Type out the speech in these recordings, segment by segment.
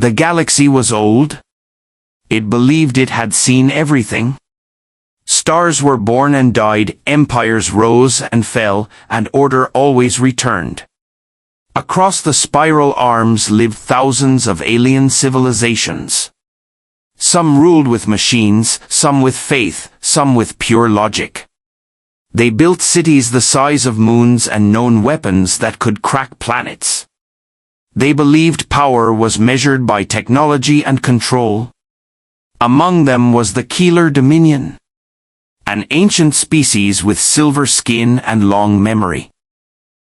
The galaxy was old. It believed it had seen everything. Stars were born and died, empires rose and fell, and order always returned. Across the spiral arms lived thousands of alien civilizations. Some ruled with machines, some with faith, some with pure logic. They built cities the size of moons and known weapons that could crack planets. They believed power was measured by technology and control. Among them was the Keeler Dominion, an ancient species with silver skin and long memory.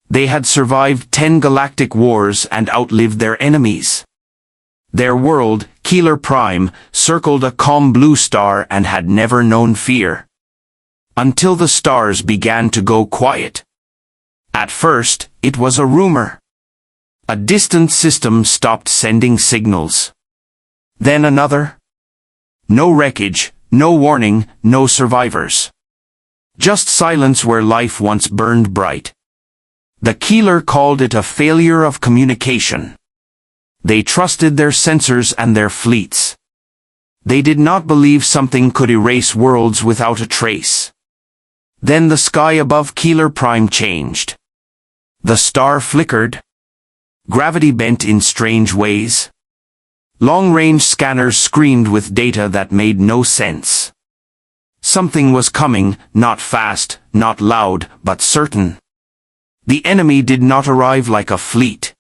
They had survived 10 galactic wars and outlived their enemies. Their world, Keeler Prime, circled a calm blue star and had never known fear. Until the stars began to go quiet. At first, it was a rumor. A distant system stopped sending signals. Then another. No wreckage, no warning, no survivors. Just silence where life once burned bright. The Keeler called it a failure of communication. They trusted their sensors and their fleets. They did not believe something could erase worlds without a trace. Then the sky above Keeler Prime changed. The star flickered. Gravity bent in strange ways. Long-range scanners screamed with data that made no sense. Something was coming, not fast, not loud, but certain. The enemy did not arrive like a fleet.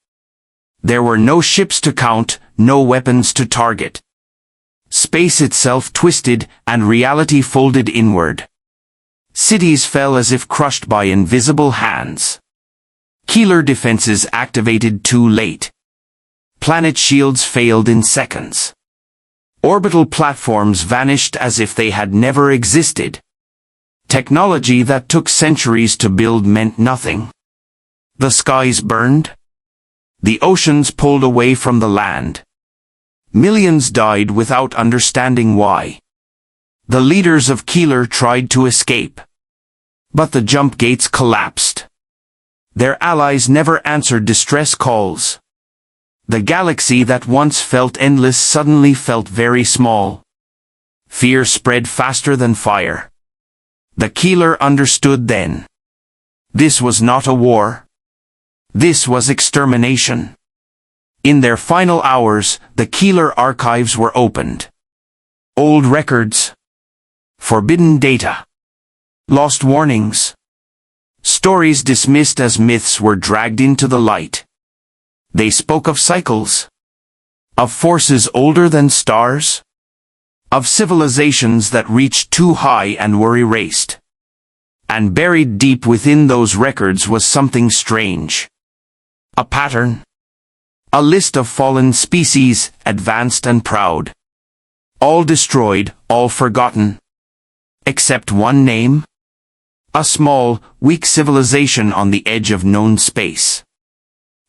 There were no ships to count, no weapons to target. Space itself twisted, and reality folded inward. Cities fell as if crushed by invisible hands. Keeler defenses activated too late. Planet shields failed in seconds. Orbital platforms vanished as if they had never existed. Technology that took centuries to build meant nothing. The skies burned. The oceans pulled away from the land. Millions died without understanding why. The leaders of Keeler tried to escape. But the jump gates collapsed. Their allies never answered distress calls. The galaxy that once felt endless suddenly felt very small. Fear spread faster than fire. The Keeler understood then. This was not a war. This was extermination. In their final hours, the Keeler archives were opened. Old records. Forbidden data. Lost warnings. Stories dismissed as myths were dragged into the light. They spoke of cycles. Of forces older than stars. Of civilizations that reached too high and were erased. And buried deep within those records was something strange. A pattern. A list of fallen species, advanced and proud. All destroyed, all forgotten. Except one name. A small, weak civilization on the edge of known space.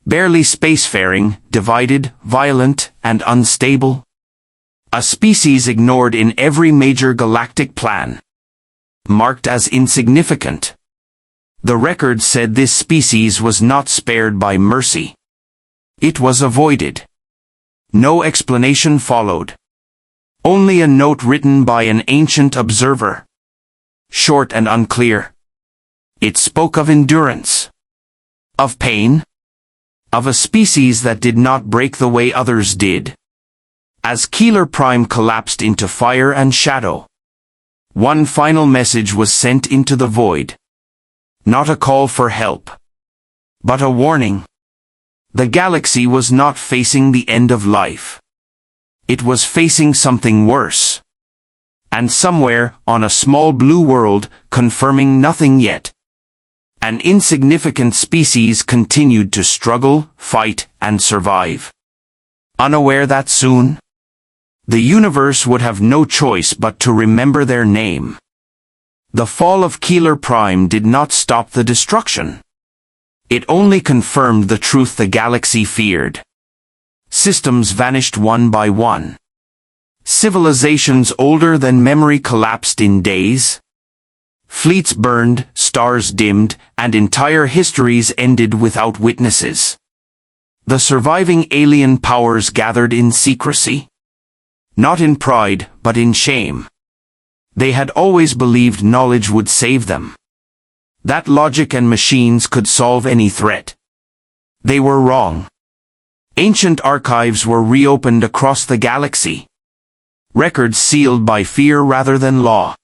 Barely spacefaring, divided, violent, and unstable. A species ignored in every major galactic plan. Marked as insignificant. The record said this species was not spared by mercy. It was avoided. No explanation followed. Only a note written by an ancient observer. Short and unclear. It spoke of endurance. Of pain. Of a species that did not break the way others did. As Keeler Prime collapsed into fire and shadow. One final message was sent into the void. Not a call for help. But a warning. The galaxy was not facing the end of life. It was facing something worse. And somewhere, on a small blue world, confirming nothing yet, an insignificant species continued to struggle, fight, and survive. Unaware that soon, the universe would have no choice but to remember their name. The fall of Keeler Prime did not stop the destruction. It only confirmed the truth the galaxy feared. Systems vanished one by one. Civilizations older than memory collapsed in days. Fleets burned, stars dimmed, and entire histories ended without witnesses. The surviving alien powers gathered in secrecy. Not in pride, but in shame. They had always believed knowledge would save them. That logic and machines could solve any threat. They were wrong. Ancient archives were reopened across the galaxy. Records sealed by fear rather than law.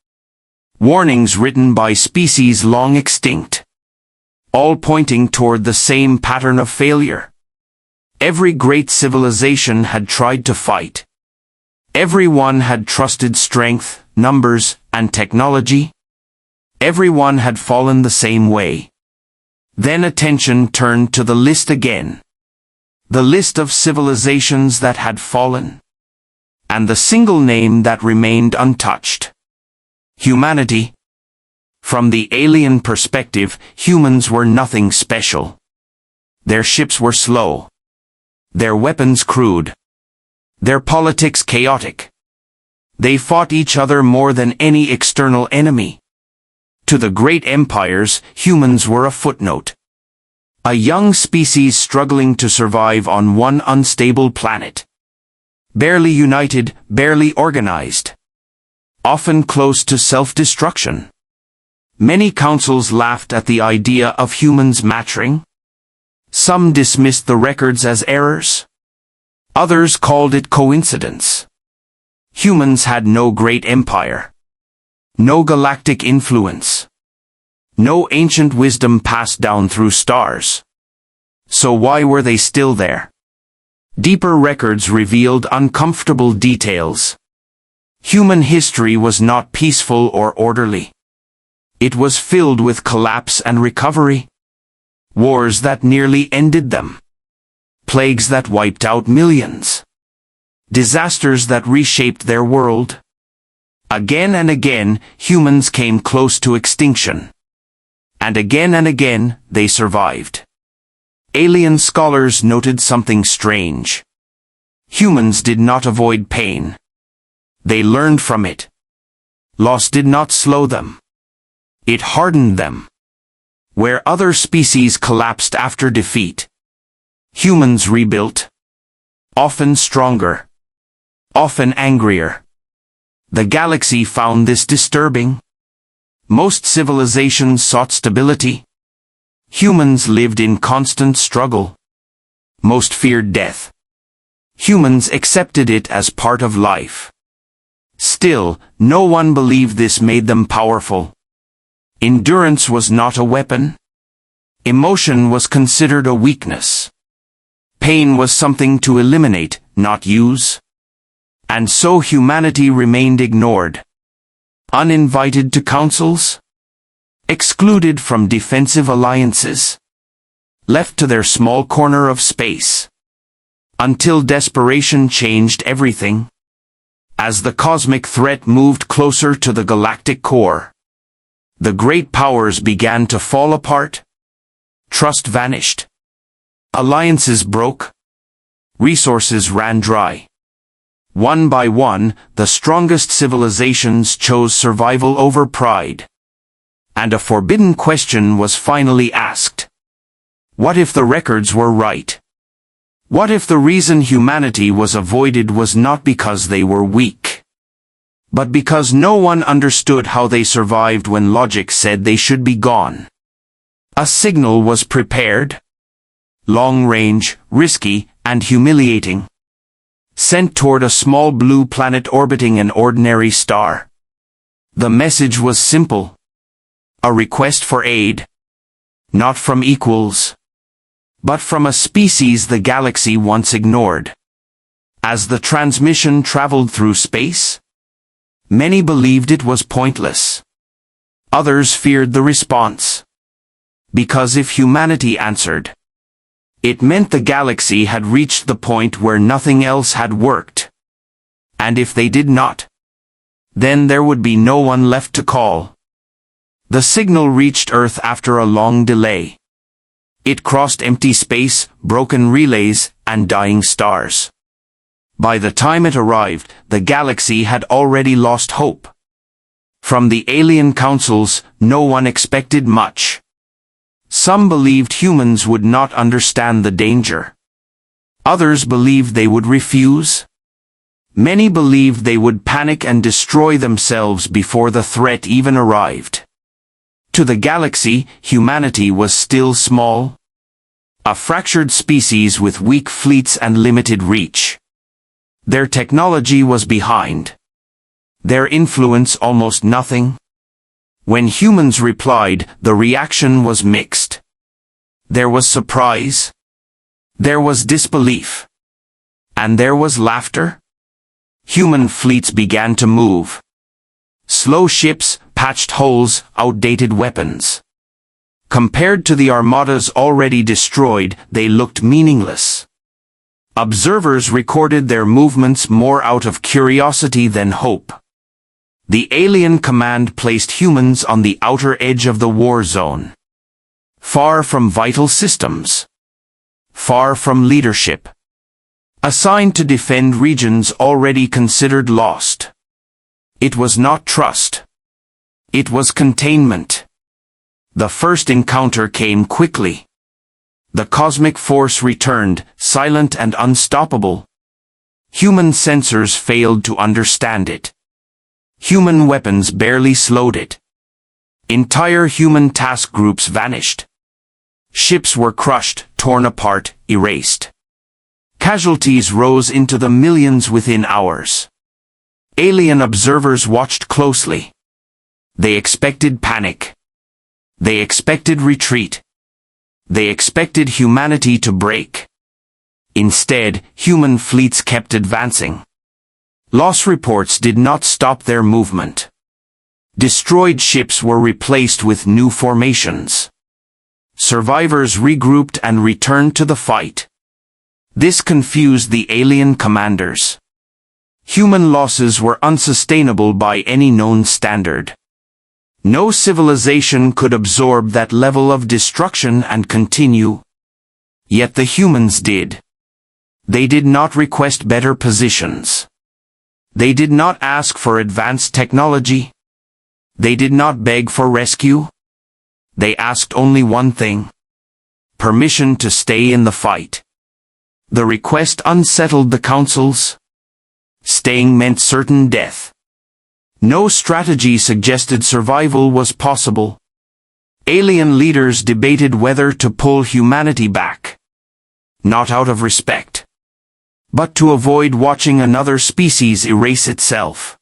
Warnings written by species long extinct. All pointing toward the same pattern of failure. Every great civilization had tried to fight. Everyone had trusted strength, numbers, and technology. Everyone had fallen the same way. Then attention turned to the list again. The list of civilizations that had fallen. And the single name that remained untouched. Humanity. From the alien perspective, humans were nothing special. Their ships were slow. Their weapons crude. Their politics chaotic. They fought each other more than any external enemy. To the great empires, humans were a footnote. A young species struggling to survive on one unstable planet. Barely united, barely organized. Often close to self-destruction. Many councils laughed at the idea of humans maturing. Some dismissed the records as errors. Others called it coincidence. Humans had no great empire. No galactic influence. No ancient wisdom passed down through stars. So why were they still there? Deeper records revealed uncomfortable details. Human history was not peaceful or orderly. It was filled with collapse and recovery. Wars that nearly ended them. Plagues that wiped out millions. Disasters that reshaped their world. Again and again, humans came close to extinction. And again, they survived. Alien scholars noted something strange. Humans did not avoid pain. They learned from it. Loss did not slow them. It hardened them. Where other species collapsed after defeat, humans rebuilt. Often stronger. Often angrier. The galaxy found this disturbing. Most civilizations sought stability. Humans lived in constant struggle. Most feared death. Humans accepted it as part of life. Still, no one believed this made them powerful. Endurance was not a weapon. Emotion was considered a weakness. Pain was something to eliminate, not use. And so humanity remained ignored. Uninvited to councils. Excluded from defensive alliances. Left to their small corner of space. Until desperation changed everything. As the cosmic threat moved closer to the galactic core. The great powers began to fall apart. Trust vanished. Alliances broke. Resources ran dry. One by one, the strongest civilizations chose survival over pride. And a forbidden question was finally asked. What if the records were right? What if the reason humanity was avoided was not because they were weak, but because no one understood how they survived when logic said they should be gone? A signal was prepared. Long-range, risky, and humiliating. Sent toward a small blue planet orbiting an ordinary star. The message was simple. A request for aid. Not from equals, but from a species the galaxy once ignored. As the transmission traveled through space, many believed it was pointless. Others feared the response. Because if humanity answered, it meant the galaxy had reached the point where nothing else had worked. And if they did not, then there would be no one left to call. The signal reached Earth after a long delay. It crossed empty space, broken relays, and dying stars. By the time it arrived, the galaxy had already lost hope. From the alien councils, no one expected much. Some believed humans would not understand the danger. Others believed they would refuse. Many believed they would panic and destroy themselves before the threat even arrived. To the galaxy, humanity was still small. A fractured species with weak fleets and limited reach. Their technology was behind. Their influence almost nothing. When humans replied, the reaction was mixed. There was surprise. There was disbelief. And there was laughter. Human fleets began to move. Slow ships, patched holes, outdated weapons. Compared to the armadas already destroyed, they looked meaningless. Observers recorded their movements more out of curiosity than hope. The alien command placed humans on the outer edge of the war zone. Far from vital systems. Far from leadership. Assigned to defend regions already considered lost. It was not trust. It was containment. The first encounter came quickly. The cosmic force returned, silent and unstoppable. Human sensors failed to understand it. Human weapons barely slowed it. Entire human task groups vanished. Ships were crushed, torn apart, erased. Casualties rose into the millions within hours. Alien observers watched closely. They expected panic. They expected retreat. They expected humanity to break. Instead, human fleets kept advancing. Loss reports did not stop their movement. Destroyed ships were replaced with new formations. Survivors regrouped and returned to the fight. This confused the alien commanders. Human losses were unsustainable by any known standard. No civilization could absorb that level of destruction and continue. Yet the humans did. They did not request better positions. They did not ask for advanced technology. They did not beg for rescue. They asked only one thing: permission to stay in the fight. The request unsettled the councils. Staying meant certain death. No strategy suggested survival was possible. Alien leaders debated whether to pull humanity back. Not out of respect, but to avoid watching another species erase itself.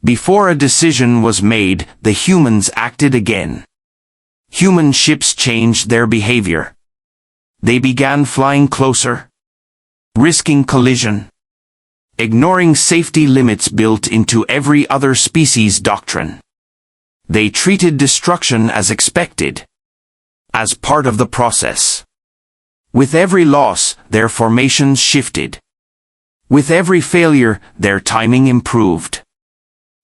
Before a decision was made, the humans acted again. Human ships changed their behavior. They began flying closer, risking collision, ignoring safety limits built into every other species' doctrine. They treated destruction as expected, as part of the process. With every loss, their formations shifted. With every failure, their timing improved.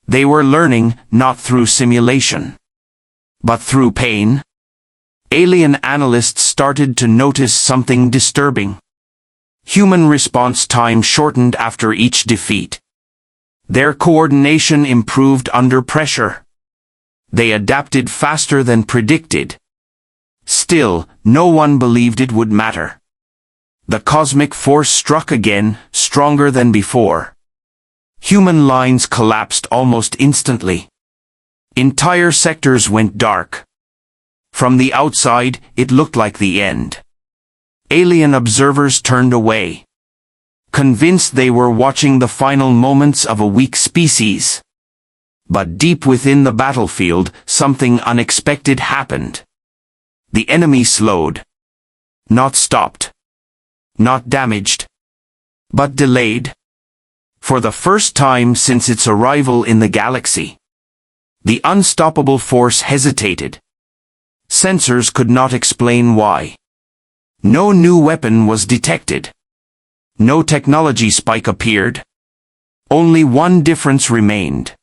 They were learning, not through simulation, but through pain. Alien analysts started to notice something disturbing. Human response time shortened after each defeat. Their coordination improved under pressure. They adapted faster than predicted. Still, no one believed it would matter. The cosmic force struck again, stronger than before. Human lines collapsed almost instantly. Entire sectors went dark. From the outside, it looked like the end. Alien observers turned away, convinced they were watching the final moments of a weak species. But deep within the battlefield, something unexpected happened. The enemy slowed. Not stopped. Not damaged. But delayed. For the first time since its arrival in the galaxy, the unstoppable force hesitated. Sensors could not explain why. No new weapon was detected. No technology spike appeared. Only one difference remained.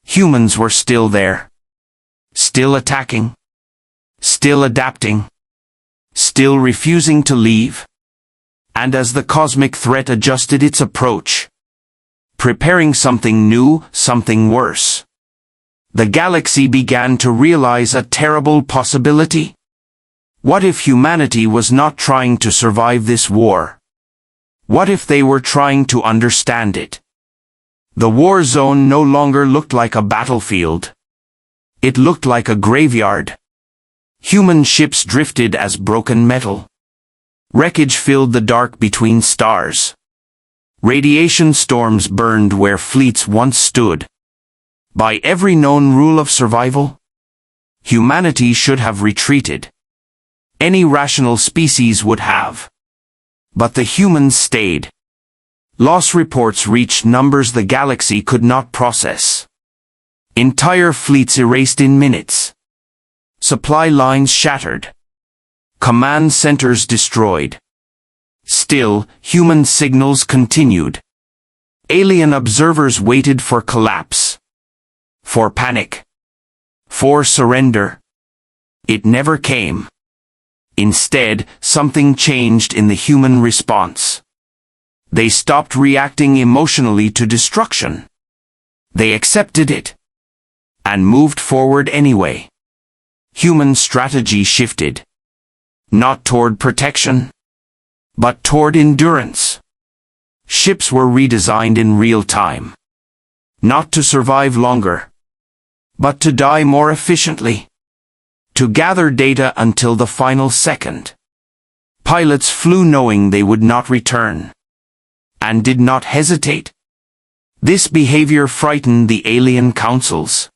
Humans were still there. Still attacking. Still adapting. Still refusing to leave. And as the cosmic threat adjusted its approach, preparing something new, something worse, the galaxy began to realize a terrible possibility. What if humanity was not trying to survive this war, What if they were trying to understand it? The war zone no longer looked like a battlefield. It looked like a graveyard. Human ships drifted as broken metal. Wreckage filled the dark between stars. Radiation storms burned where fleets once stood. By every known rule of survival, humanity should have retreated. Any rational species would have. But the humans stayed. Loss reports reached numbers the galaxy could not process. Entire fleets erased in minutes. Supply lines shattered. Command centers destroyed. Still, human signals continued. Alien observers waited for collapse. For panic. For surrender. It never came. Instead, something changed in the human response. They stopped reacting emotionally to destruction. They accepted it. And moved forward anyway. Human strategy shifted. Not toward protection, but toward endurance. Ships were redesigned in real time. Not to survive longer, but to die more efficiently. To gather data until the final second. Pilots flew knowing they would not return. And did not hesitate. This behavior frightened the alien councils.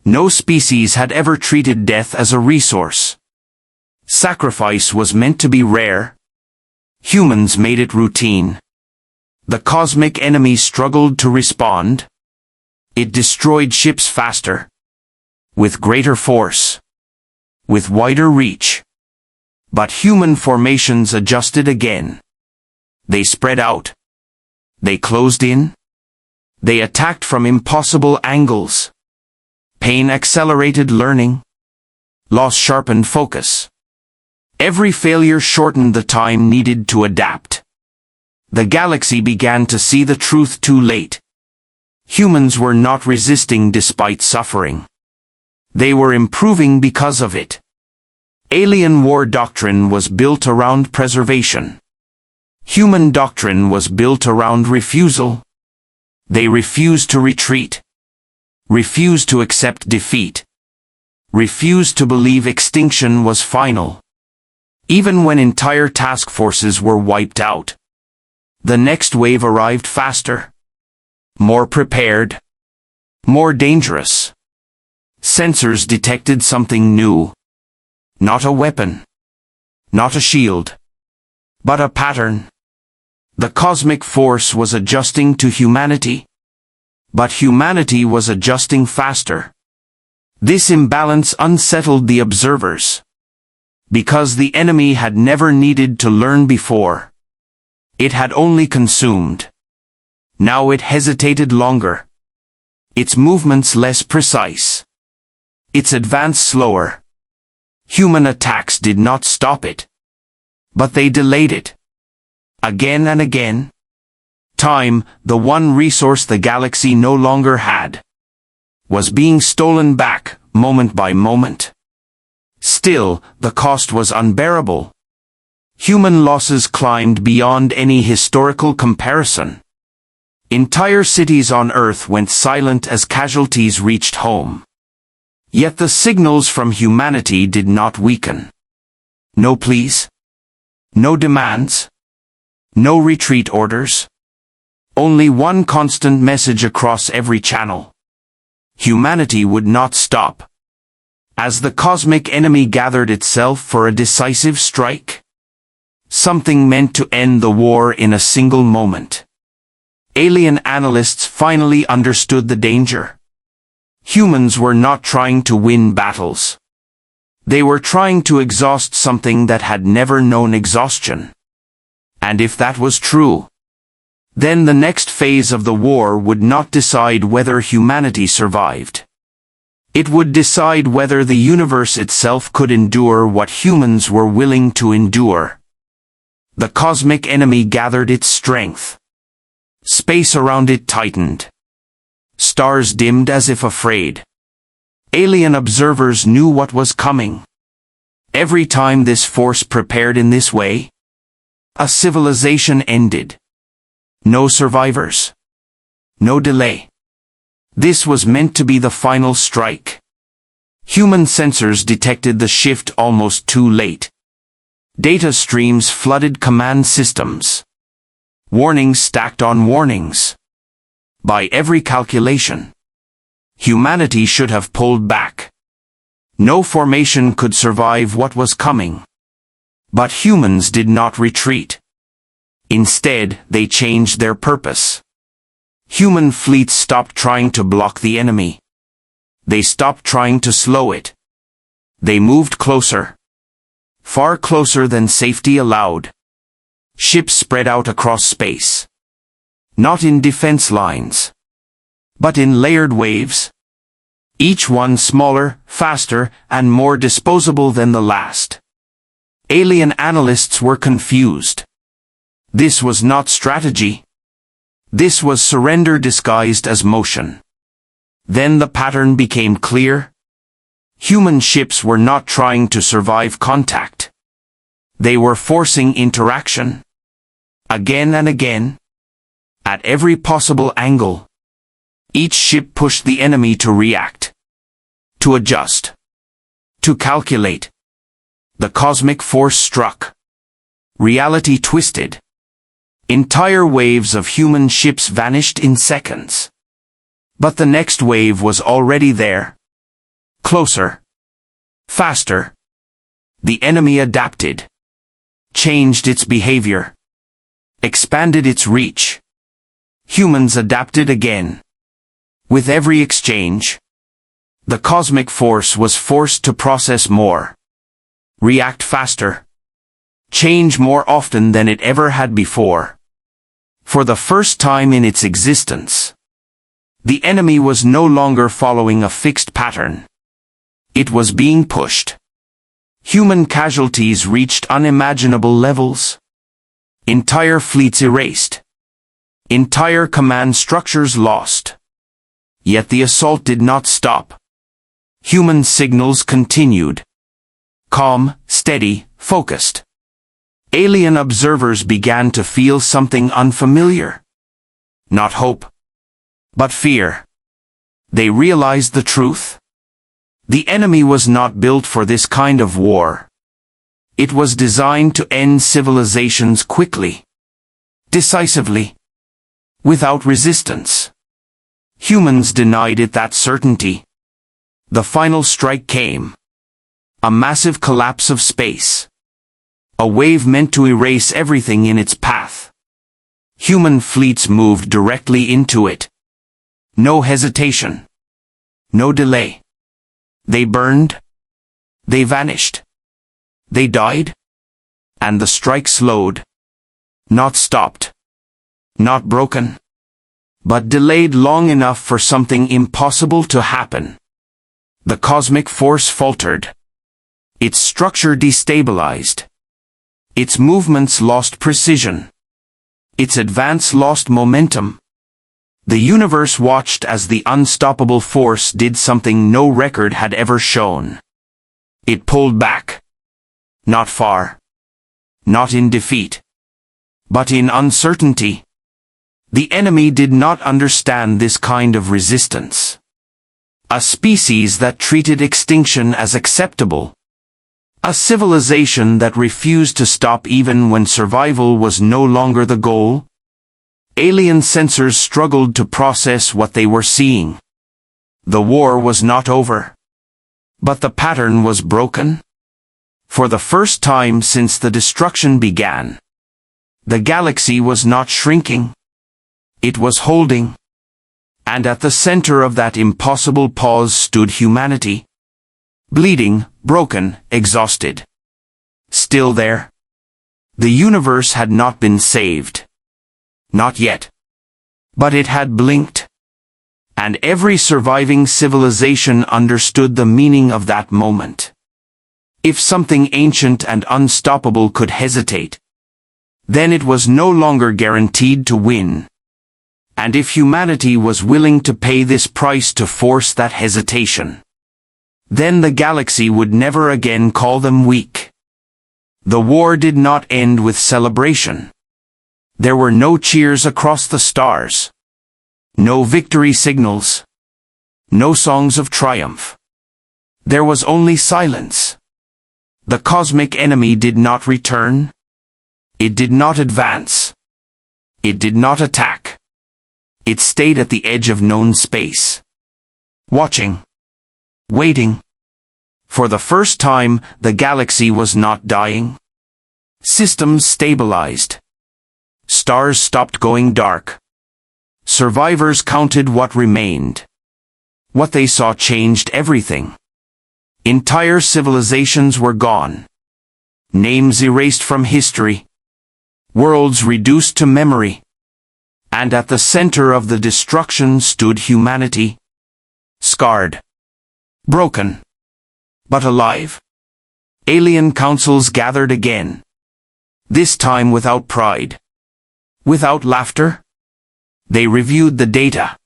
No species had ever treated death as a resource. Sacrifice was meant to be rare. Humans made it routine. The cosmic enemy struggled to respond. It destroyed ships faster. With greater force. With wider reach. But human formations adjusted again. They spread out. They closed in. They attacked from impossible angles. Pain accelerated learning. Loss sharpened focus. Every failure shortened the time needed to adapt. The galaxy began to see the truth too late. Humans were not resisting despite suffering. They were improving because of it. Alien war doctrine was built around preservation. Human doctrine was built around refusal. They refused to retreat. Refused to accept defeat. Refused to believe extinction was final. Even when entire task forces were wiped out. The next wave arrived faster. More prepared. More dangerous. Sensors detected something new. Not a weapon. Not a shield. But a pattern. The cosmic force was adjusting to humanity. But humanity was adjusting faster. This imbalance unsettled the observers. Because the enemy had never needed to learn before. It had only consumed. Now it hesitated longer. Its movements less precise. Its advance slower. Human attacks did not stop it. But they delayed it. Again and again. Time, the one resource the galaxy no longer had, was being stolen back, moment by moment. Still, the cost was unbearable. Human losses climbed beyond any historical comparison. Entire cities on Earth went silent as casualties reached home. Yet the signals from humanity did not weaken. No pleas. No demands. No retreat orders. Only one constant message across every channel. Humanity would not stop. As the cosmic enemy gathered itself for a decisive strike. Something meant to end the war in a single moment. Alien analysts finally understood the danger. Humans were not trying to win battles. They were trying to exhaust something that had never known exhaustion. And if that was true, then the next phase of the war would not decide whether humanity survived. It would decide whether the universe itself could endure what humans were willing to endure. The cosmic enemy gathered its strength. Space around it tightened. Stars dimmed as if afraid. Alien observers knew what was coming. Every time this force prepared in this way, A civilization ended. No survivors. No delay. This was meant to be the final strike. Human sensors detected the shift almost too late. Data streams flooded command systems. Warnings stacked on warnings. By every calculation, humanity should have pulled back. No formation could survive what was coming. But humans did not retreat. Instead, they changed their purpose. Human fleets stopped trying to block the enemy. They stopped trying to slow it. They moved closer. Far closer than safety allowed. Ships spread out across space. Not in defense lines, but in layered waves. Each one smaller, faster, and more disposable than the last. Alien analysts were confused. This was not strategy. This was surrender disguised as motion. Then the pattern became clear. Human ships were not trying to survive contact. They were forcing interaction. Again and again. At every possible angle. Each ship pushed the enemy to react. To adjust. To calculate. The cosmic force struck. Reality twisted. Entire waves of human ships vanished in seconds. But the next wave was already there. Closer. Faster. The enemy adapted. Changed its behavior. Expanded its reach. Humans adapted again. With every exchange, the cosmic force was forced to process more. React faster. Change more often than it ever had before. For the first time in its existence, the enemy was no longer following a fixed pattern. It was being pushed. Human casualties reached unimaginable levels. Entire fleets erased. Entire command structures lost. Yet the assault did not stop. Human signals continued. Calm, steady, focused. Alien observers began to feel something unfamiliar. Not hope, but fear. They realized the truth. The enemy was not built for this kind of war. It was designed to end civilizations quickly, decisively, without resistance. Humans denied it that certainty. The final strike came. A massive collapse of space. A wave meant to erase everything in its path. Human fleets moved directly into it. No hesitation. No delay. They burned. They vanished. They died. And the strike slowed. Not stopped. Not broken. But delayed long enough for something impossible to happen. The cosmic force faltered. Its structure destabilized. Its movements lost precision. Its advance lost momentum. The universe watched as the unstoppable force did something no record had ever shown. It pulled back. Not far. Not in defeat. But in uncertainty. The enemy did not understand this kind of resistance. A species that treated extinction as acceptable. A civilization that refused to stop even when survival was no longer the goal. Alien sensors struggled to process what they were seeing. The war was not over. But the pattern was broken. For the first time since the destruction began, the galaxy was not shrinking. It was holding. And at the center of that impossible pause stood humanity. Bleeding, broken, exhausted. Still there. The universe had not been saved. Not yet. But it had blinked. And every surviving civilization understood the meaning of that moment. If something ancient and unstoppable could hesitate, then it was no longer guaranteed to win. And if humanity was willing to pay this price to force that hesitation, then the galaxy would never again call them weak. The war did not end with celebration. There were no cheers across the stars. No victory signals. No songs of triumph. There was only silence. The cosmic enemy did not return. It did not advance. It did not attack. It stayed at the edge of known space. Watching. Waiting. For the first time, the galaxy was not dying. Systems stabilized. Stars stopped going dark. Survivors counted what remained. What they saw changed everything. Entire civilizations were gone. Names erased from history. Worlds reduced to memory. And at the center of the destruction stood humanity. Scarred. Broken. But alive. Alien councils gathered again. This time without pride. Without laughter. They reviewed the data.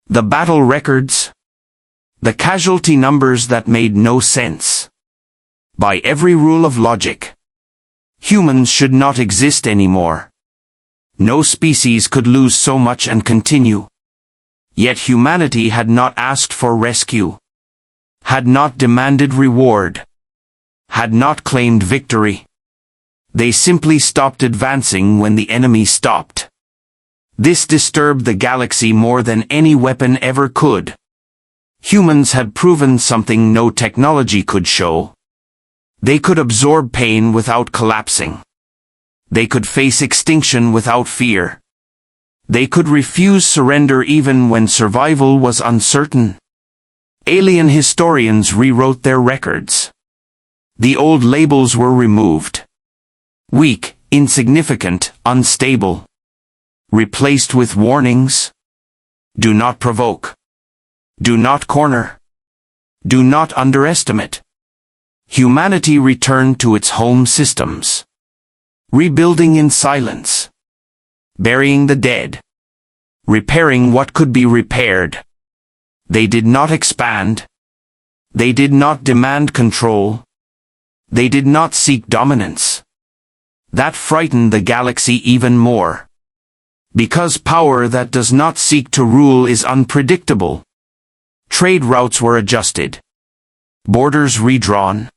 The battle records. The casualty numbers that made no sense. By every rule of logic, humans should not exist anymore. No species could lose so much and continue. Yet humanity had not asked for rescue. Had not demanded reward. Had not claimed victory. They simply stopped advancing when the enemy stopped. This disturbed the galaxy more than any weapon ever could. Humans had proven something no technology could show. They could absorb pain without collapsing. They could face extinction without fear. They could refuse surrender even when survival was uncertain. Alien historians rewrote their records. The old labels were removed. Weak, insignificant, unstable. Replaced with warnings. Do not provoke. Do not corner. Do not underestimate. Humanity returned to its home systems. Rebuilding in silence. Burying the dead. Repairing what could be repaired. They did not expand. They did not demand control. They did not seek dominance. That frightened the galaxy even more. Because power that does not seek to rule is unpredictable. Trade routes were adjusted. Borders redrawn.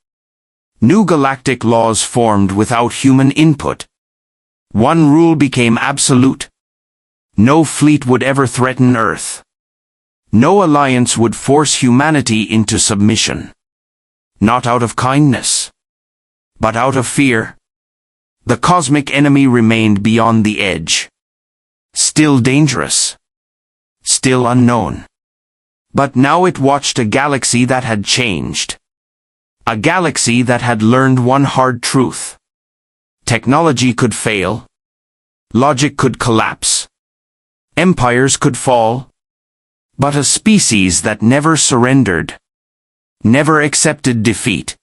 New galactic laws formed without human input. One rule became absolute. No fleet would ever threaten Earth. No alliance would force humanity into submission. Not out of kindness, but out of fear. The cosmic enemy remained beyond the edge. Still dangerous. Still unknown. But now it watched a galaxy that had changed. A galaxy that had learned one hard truth. Technology could fail. Logic could collapse. Empires could fall. But a species that never surrendered. Never accepted defeat.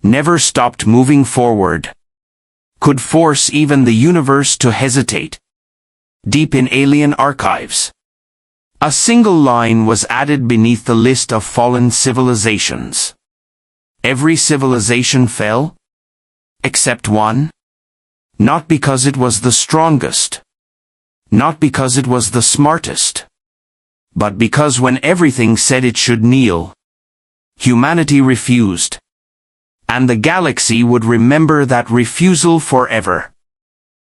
Never stopped moving forward. Could force even the universe to hesitate. Deep in alien archives, a single line was added beneath the list of fallen civilizations. Every civilization fell, except one. Not because it was the strongest. Not because it was the smartest. But because when everything said it should kneel, humanity refused. And the galaxy would remember that refusal forever.